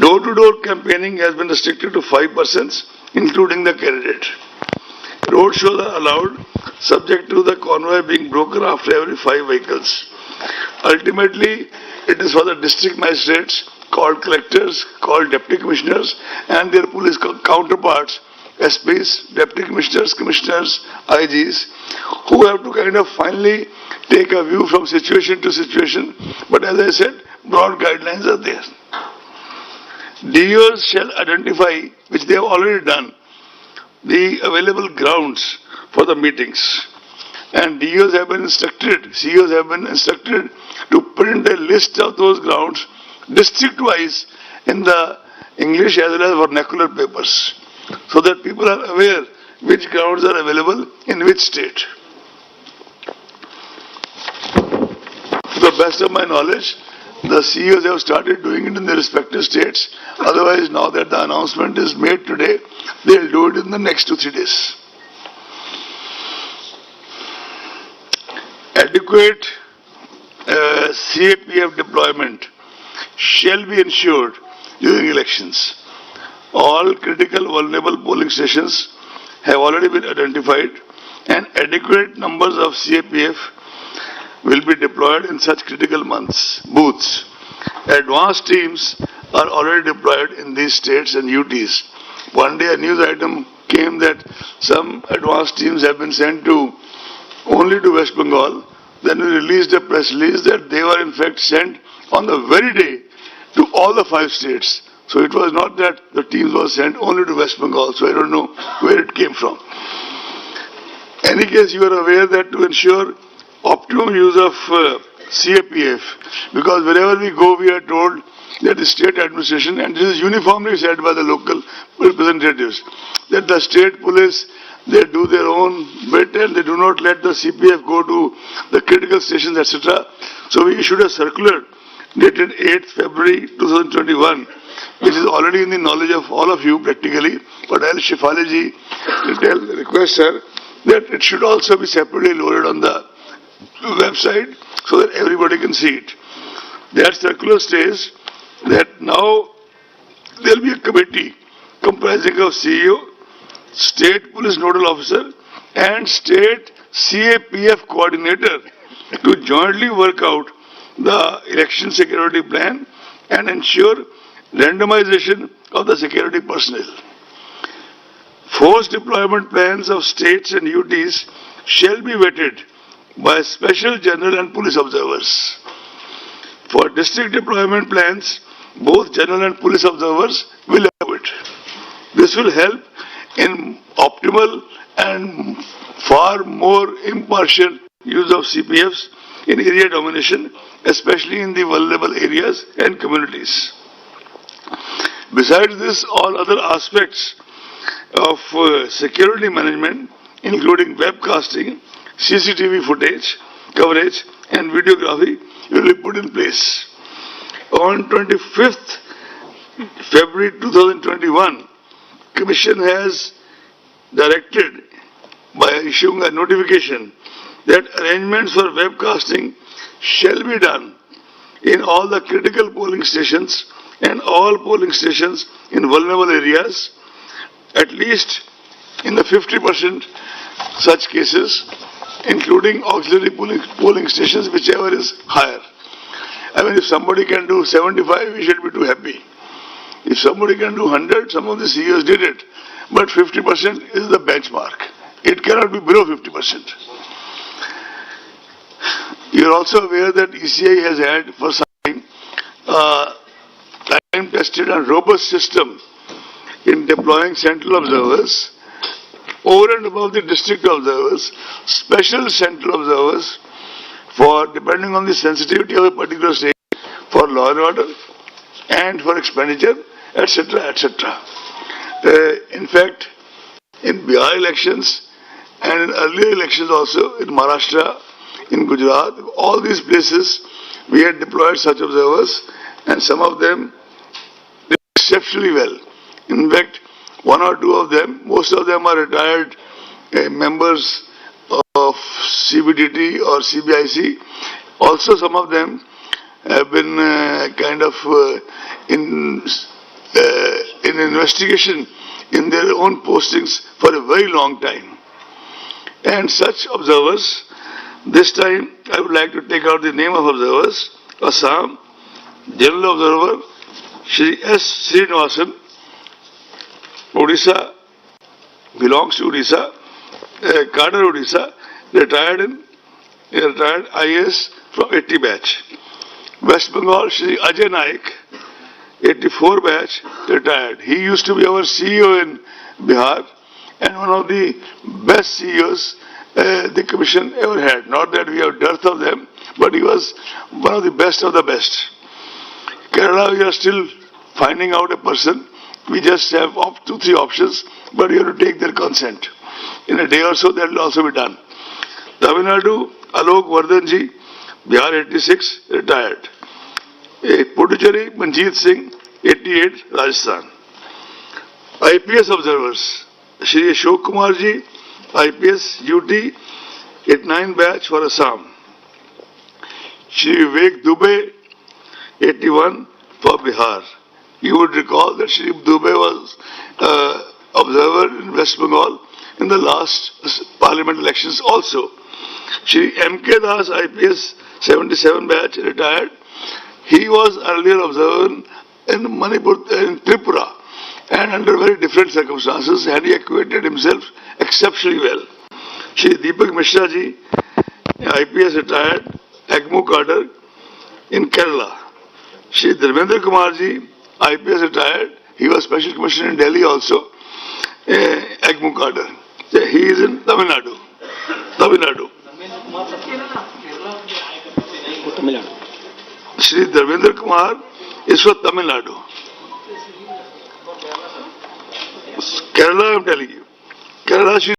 Door-to-door campaigning has been restricted to 5 persons, including the candidate. Road shows are allowed, subject to the convoy being broken after every 5 vehicles. Ultimately, it is for the district magistrates, called collectors, called deputy commissioners, and their police counterparts, SPs, deputy commissioners, commissioners, IGs, who have to kind of finally take a view from situation to situation. But as I said, broad guidelines are there. DOs shall identify, which they have already done, the available grounds for the meetings. And DOs have been instructed, CEOs have been instructed to print a list of those grounds district-wise in the English as well as vernacular papers, so that people are aware which grounds are available in which state. To the best of my knowledge, the CEOs have started doing it in their respective states. Otherwise, now that the announcement is made today, they'll do it in the next 2-3 days. Adequate CAPF deployment shall be ensured during elections. All critical vulnerable polling stations have already been identified, and adequate numbers of CAPF will be deployed in such critical booths. Advanced teams are already deployed in these states and UTs. One day a news item came that some advanced teams have been sent only to West Bengal. Then we released a press release that they were in fact sent on the very day to all the 5 states. So it was not that the teams were sent only to West Bengal, so I don't know where it came from. In any case, you are aware that to ensure optimum use of CAPF, because wherever we go, we are told that the state administration, and this is uniformly said by the local representatives, that the state police, they do their own bit and they do not let the CPF go to the critical stations, etc. So we issued a circular dated 8th February 2021, which is already in the knowledge of all of you practically, but I'll Shefali request her that it should also be separately loaded on the website so that everybody can see it. That circular says that now there will be a committee comprising of CEO, State Police Nodal Officer and State CAPF Coordinator to jointly work out the election security plan and ensure randomization of the security personnel. Force deployment plans of states and UTs shall be vetted by special general and police observers. For district deployment plans, both general and police observers will have it. This will help in optimal and far more impartial use of CPFs in area domination, especially in the vulnerable areas and communities. Besides this, all other aspects of security management, including webcasting, CCTV footage, coverage and videography will be put in place. On 25th February 2021, Commission has directed by issuing a notification that arrangements for webcasting shall be done in all the critical polling stations and all polling stations in vulnerable areas, at least in the 50% such cases, including auxiliary polling stations, whichever is higher. I mean, if somebody can do 75, we should be too happy. If somebody can do 100, some of the CEOs did it. But 50% is the benchmark. It cannot be below 50%. You are also aware that ECI has had for some time a time-tested and robust system in deploying central observers over and above the district observers, special central observers for depending on the sensitivity of a particular state for law and order and for expenditure, etc., etc. In fact, in Bihar elections and in earlier elections also, in Maharashtra, in Gujarat, all these places, we had deployed such observers, and some of them did exceptionally well. In fact, 1 or 2 of them, most of them are retired members of CBDT or CBIC. Also, some of them have been in investigation in their own postings for a very long time. And such observers, this time I would like to take out the name of observers. Assam, General Observer, Shri S. Srinivasan, Odisha, belongs to Odisha, Cadre Odisha, retired IAS from 80 batch. West Bengal, Shri Ajay Naik, 84 batch, retired. He used to be our CEO in Bihar and one of the best CEOs the Commission ever had. Not that we have dearth of them, but he was one of the best of the best. Kerala, we are still finding out a person. We just have 2-3 options, but you have to take their consent. In a day or so, that will also be done. Tamil Nadu, Alok Vardhanji, Bihar 86, retired. Puducherry, Manjeet Singh, 88, Rajasthan. IPS observers, Shri Ashok Kumarji, IPS UT, 89 batch for Assam. Shri Vivek Dubey, 81 for Bihar. You would recall that Shri Dubey was observer in West Bengal in the last parliament elections also. Shri M.K. Das, IPS 77 batch, retired. He was earlier observer in Manipur, in Tripura, and under very different circumstances, and he acquitted himself exceptionally well. Shri Deepak Mishra ji, IPS retired, AGMO cadre in Kerala. Shri Dharmendra Kumar ji, IPS retired. He was Special Commissioner in Delhi also, AGMO cadre. He is in Tamil Nadu. Tamil Nadu. Shri Dharmendra Kumar is from Tamil Nadu. Kerala, I am telling you. Kerala,